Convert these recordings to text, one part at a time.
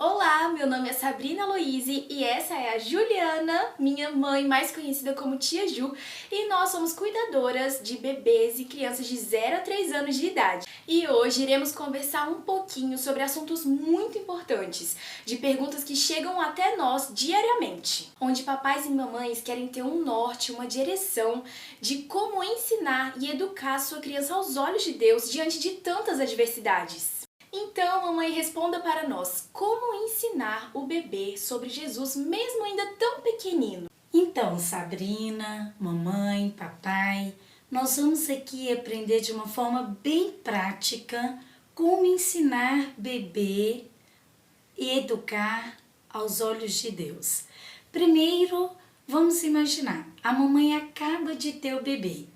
Olá, meu nome é Sabrina Loise e essa é a Juliana, minha mãe, mais conhecida como Tia Ju, e nós somos cuidadoras de bebês e crianças de 0 a 3 anos de idade. E hoje iremos conversar um pouquinho sobre assuntos muito importantes, de perguntas que chegam até nós diariamente, onde papais e mamães querem ter um norte, uma direção de como ensinar e educar sua criança aos olhos de Deus diante de tantas adversidades. Então, mamãe, responda para nós, como ensinar o bebê sobre Jesus, mesmo ainda tão pequenino? Então, Sabrina, mamãe, papai, nós vamos aqui aprender de uma forma bem prática como ensinar bebê e educar aos olhos de Deus. Primeiro, vamos imaginar, a mamãe acaba de ter o bebê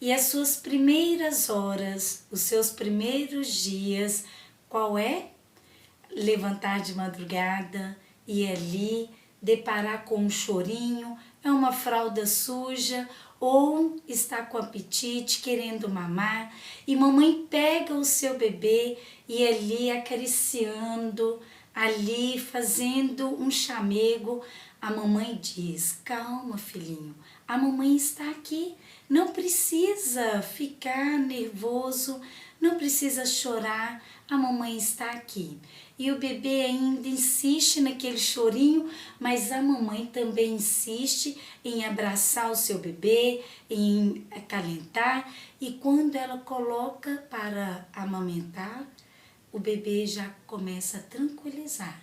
e as suas primeiras horas, os seus primeiros dias, qual é? Levantar de madrugada, ir ali, deparar com um chorinho, é uma fralda suja ou está com apetite, querendo mamar, e mamãe pega o seu bebê e ali acariciando, ali fazendo um chamego, a mamãe diz: calma, filhinho, a mamãe está aqui, não precisa ficar nervoso, não precisa chorar, a mamãe está aqui. E o bebê ainda insiste naquele chorinho, mas a mamãe também insiste em abraçar o seu bebê, em acalentar, e quando ela coloca para amamentar, o bebê já começa a tranquilizar.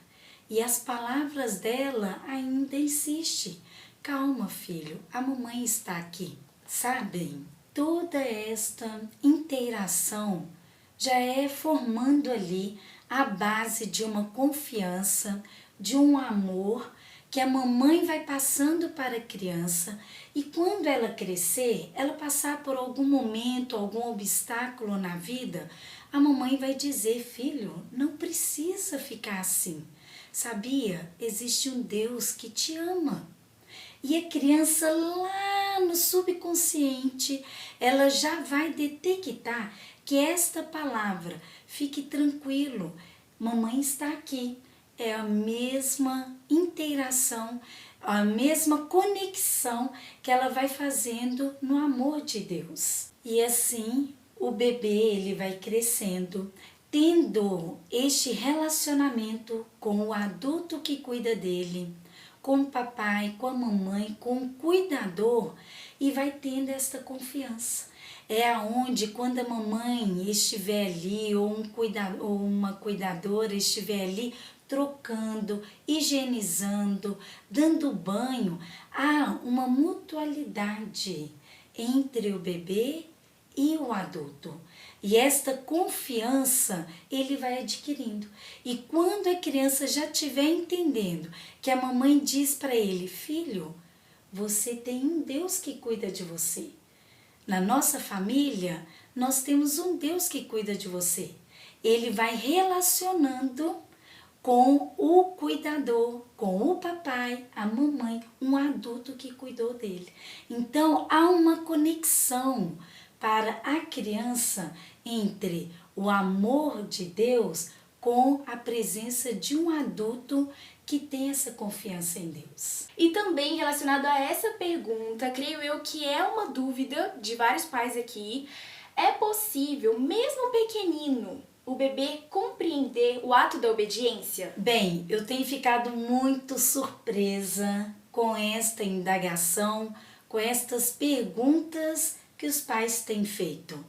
E as palavras dela ainda insistem: calma, filho, a mamãe está aqui. Sabem, toda esta interação já é formando ali a base de uma confiança, de um amor que a mamãe vai passando para a criança, e quando ela crescer, ela passar por algum momento, algum obstáculo na vida, a mamãe vai dizer: filho, não precisa ficar assim. Sabia? Existe um Deus que te ama. E a criança lá no subconsciente, ela já vai detectar que esta palavra, fique tranquilo, mamãe está aqui. É a mesma interação, a mesma conexão que ela vai fazendo no amor de Deus. E assim o bebê ele vai crescendo, tendo este relacionamento com o adulto que cuida dele, com o papai, com a mamãe, com o cuidador, e vai tendo esta confiança. É aonde quando a mamãe estiver ali ou uma cuidadora estiver ali trocando, higienizando, dando banho, há uma mutualidade entre o bebê e o adulto. E esta confiança ele vai adquirindo. E quando a criança já estiver entendendo que a mamãe diz para ele: filho, você tem um Deus que cuida de você. Na nossa família, nós temos um Deus que cuida de você. Ele vai relacionando com o cuidador, com o papai, a mamãe, um adulto que cuidou dele. Então, há uma conexão para a criança entre o amor de Deus com a presença de um adulto que tem essa confiança em Deus. E também relacionado a essa pergunta, creio eu que é uma dúvida de vários pais aqui, é possível, mesmo pequenino, o bebê compreender o ato da obediência? Bem, eu tenho ficado muito surpresa com esta indagação, com estas perguntas que os pais têm feito.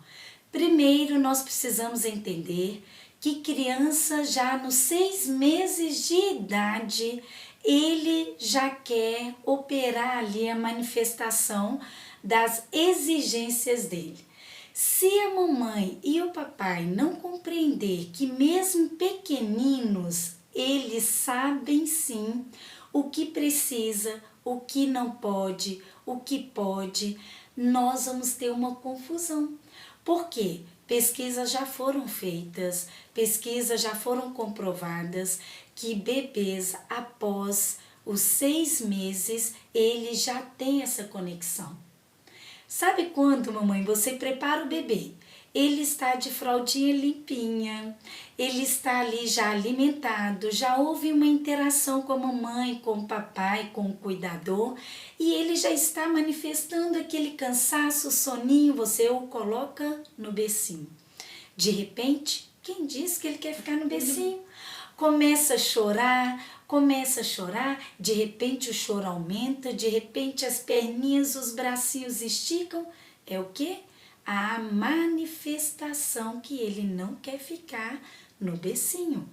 Primeiro, nós precisamos entender que criança já nos 6 meses de idade, ele já quer operar ali a manifestação das exigências dele. Se a mamãe e o papai não compreender que mesmo pequeninos, eles sabem sim o que precisa, o que não pode, o que pode, nós vamos ter uma confusão. Por quê? Pesquisas já foram feitas, pesquisas já foram comprovadas que bebês após os 6 meses, eles já têm essa conexão. Sabe quando, mamãe, você prepara o bebê? ele está de fraldinha limpinha, ele está ali já alimentado, já houve uma interação com a mamãe, com o papai, com o cuidador, e ele já está manifestando aquele cansaço, soninho, você o coloca no bercinho. De repente, quem diz que ele quer ficar no bercinho? Começa a chorar, de repente o choro aumenta, de repente as perninhas, os bracinhos esticam. É o quê? A manifestação que ele não quer ficar no bercinho.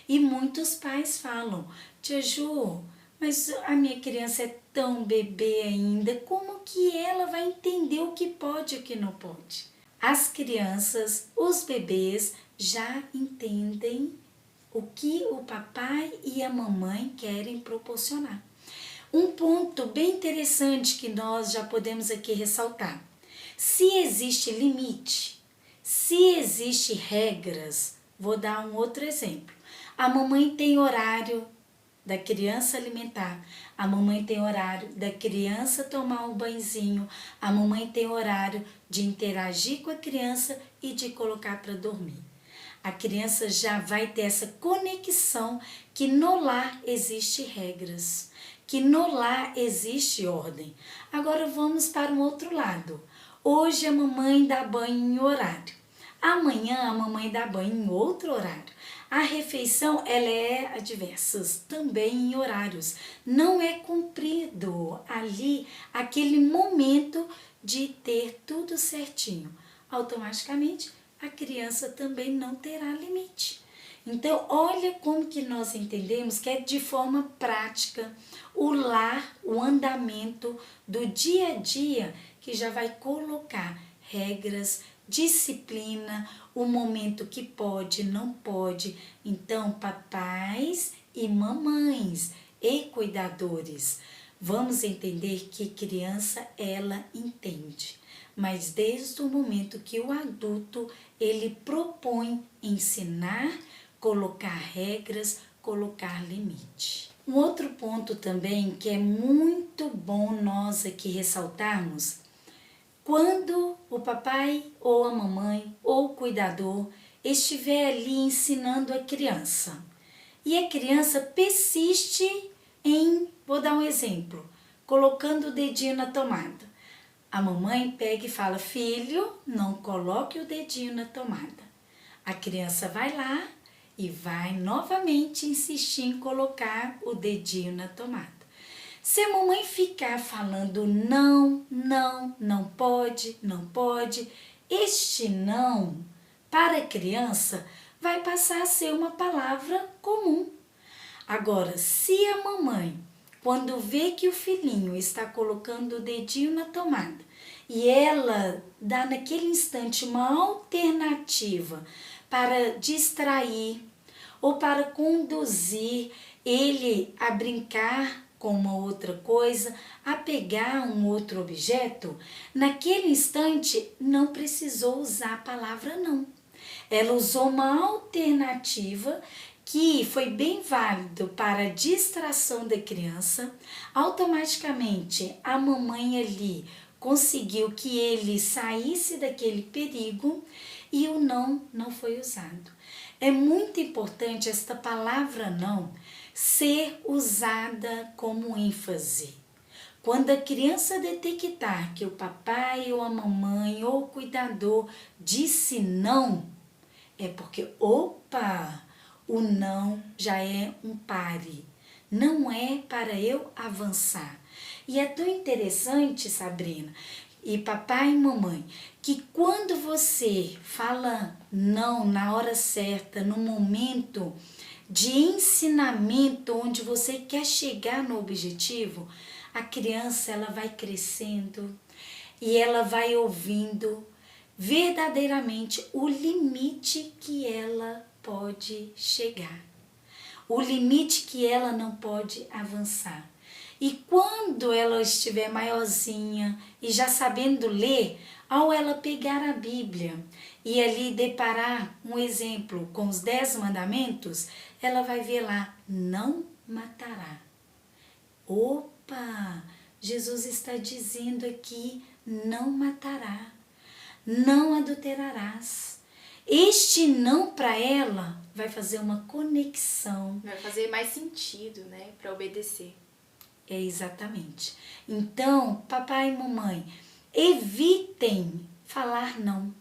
E muitos pais falam, tia Ju, mas a minha criança é tão bebê ainda, como que ela vai entender o que pode e o que não pode? As crianças, os bebês já entendem o que o papai e a mamãe querem proporcionar. Um ponto bem interessante que nós já podemos aqui ressaltar. Se existe limite, se existe regras, vou dar um outro exemplo. A mamãe tem horário da criança alimentar, a mamãe tem horário da criança tomar um banhozinho, a mamãe tem horário de interagir com a criança e de colocar para dormir. A criança já vai ter essa conexão que no lar existe regras, que no lar existe ordem. Agora vamos para um outro lado. Hoje a mamãe dá banho em horário. Amanhã a mamãe dá banho em outro horário. A refeição ela é adversa, também em horários. Não é cumprido ali aquele momento de ter tudo certinho. Automaticamente a criança também não terá limite. Então, olha como que nós entendemos que é de forma prática o lar, o andamento do dia a dia que já vai colocar regras, disciplina, o momento que pode, não pode. Então, papais e mamães e cuidadores, vamos entender que criança ela entende. Mas desde o momento que o adulto ele propõe ensinar, colocar regras, colocar limite. Um outro ponto também que é muito bom nós aqui ressaltarmos, quando o papai ou a mamãe ou o cuidador estiver ali ensinando a criança e a criança persiste em, vou dar um exemplo, colocando o dedinho na tomada. A mamãe pega e fala, filho, não coloque o dedinho na tomada. A criança vai lá e vai novamente insistir em colocar o dedinho na tomada. Se a mamãe ficar falando não, não, não pode, este não para a criança vai passar a ser uma palavra comum. Agora, se a mamãe, quando vê que o filhinho está colocando o dedinho na tomada e ela dá naquele instante uma alternativa para distrair ou para conduzir ele a brincar com uma outra coisa, a pegar um outro objeto, naquele instante não precisou usar a palavra não. Ela usou uma alternativa que foi bem válido para a distração da criança. Automaticamente a mamãe ali conseguiu que ele saísse daquele perigo e o não foi usado. É muito importante esta palavra não ser usada como ênfase. Quando a criança detectar que o papai ou a mamãe ou o cuidador disse não, é porque, opa, o não já é um pare. Não é para eu avançar. E é tão interessante, Sabrina, e papai e mamãe, que quando você fala não na hora certa, no momento de ensinamento onde você quer chegar no objetivo, a criança ela vai crescendo e ela vai ouvindo verdadeiramente o limite que ela pode chegar, o limite que ela não pode avançar. E quando ela estiver maiorzinha e já sabendo ler, ao ela pegar a Bíblia e ali deparar um exemplo com os 10 mandamentos, ela vai ver lá, não matará. Opa, Jesus está dizendo aqui, não matará. não adulterarás. Este não para ela vai fazer uma conexão. Vai fazer mais sentido, né, para obedecer. É exatamente. Então, papai e mamãe, evitem falar não.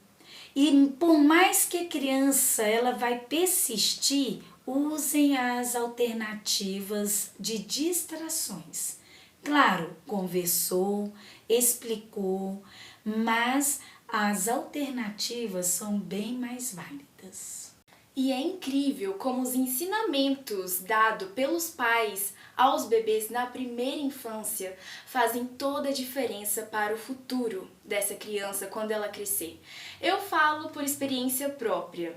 E por mais que a criança ela vai persistir, usem as alternativas de distrações. Claro, conversou, explicou, mas as alternativas são bem mais válidas. E é incrível como os ensinamentos dados pelos pais aos bebês na primeira infância fazem toda a diferença para o futuro dessa criança quando ela crescer. Eu falo por experiência própria.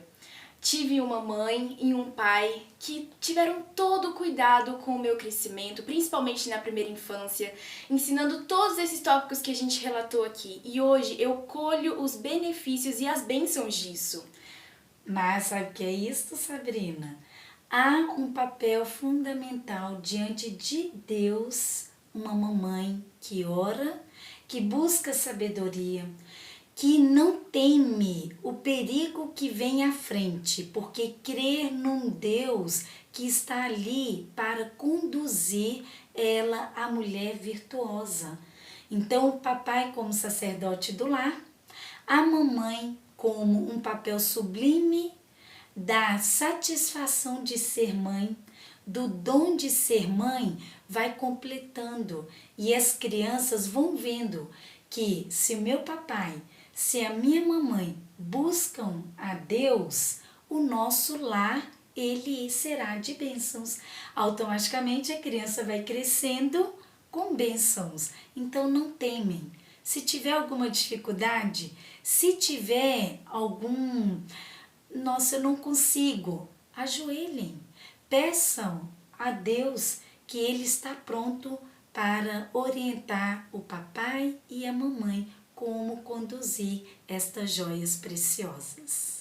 Tive uma mãe e um pai que tiveram todo o cuidado com o meu crescimento, principalmente na primeira infância, ensinando todos esses tópicos que a gente relatou aqui. E hoje eu colho os benefícios e as bênçãos disso. Mas sabe o que é isso, Sabrina? Há um papel fundamental diante de Deus, uma mamãe que ora, que busca sabedoria, que não teme o perigo que vem à frente, porque crer num Deus que está ali para conduzir ela, a mulher virtuosa. Então, o papai como sacerdote do lar, a mamãe como um papel sublime da satisfação de ser mãe, do dom de ser mãe, vai completando. E as crianças vão vendo que se o meu papai, se a minha mamãe buscam a Deus, o nosso lar, ele será de bênçãos. Automaticamente a criança vai crescendo com bênçãos. Então não temem. Se tiver alguma dificuldade, se tiver nossa, eu não consigo, ajoelhem, peçam a Deus que Ele está pronto para orientar o papai e a mamãe como conduzir estas joias preciosas.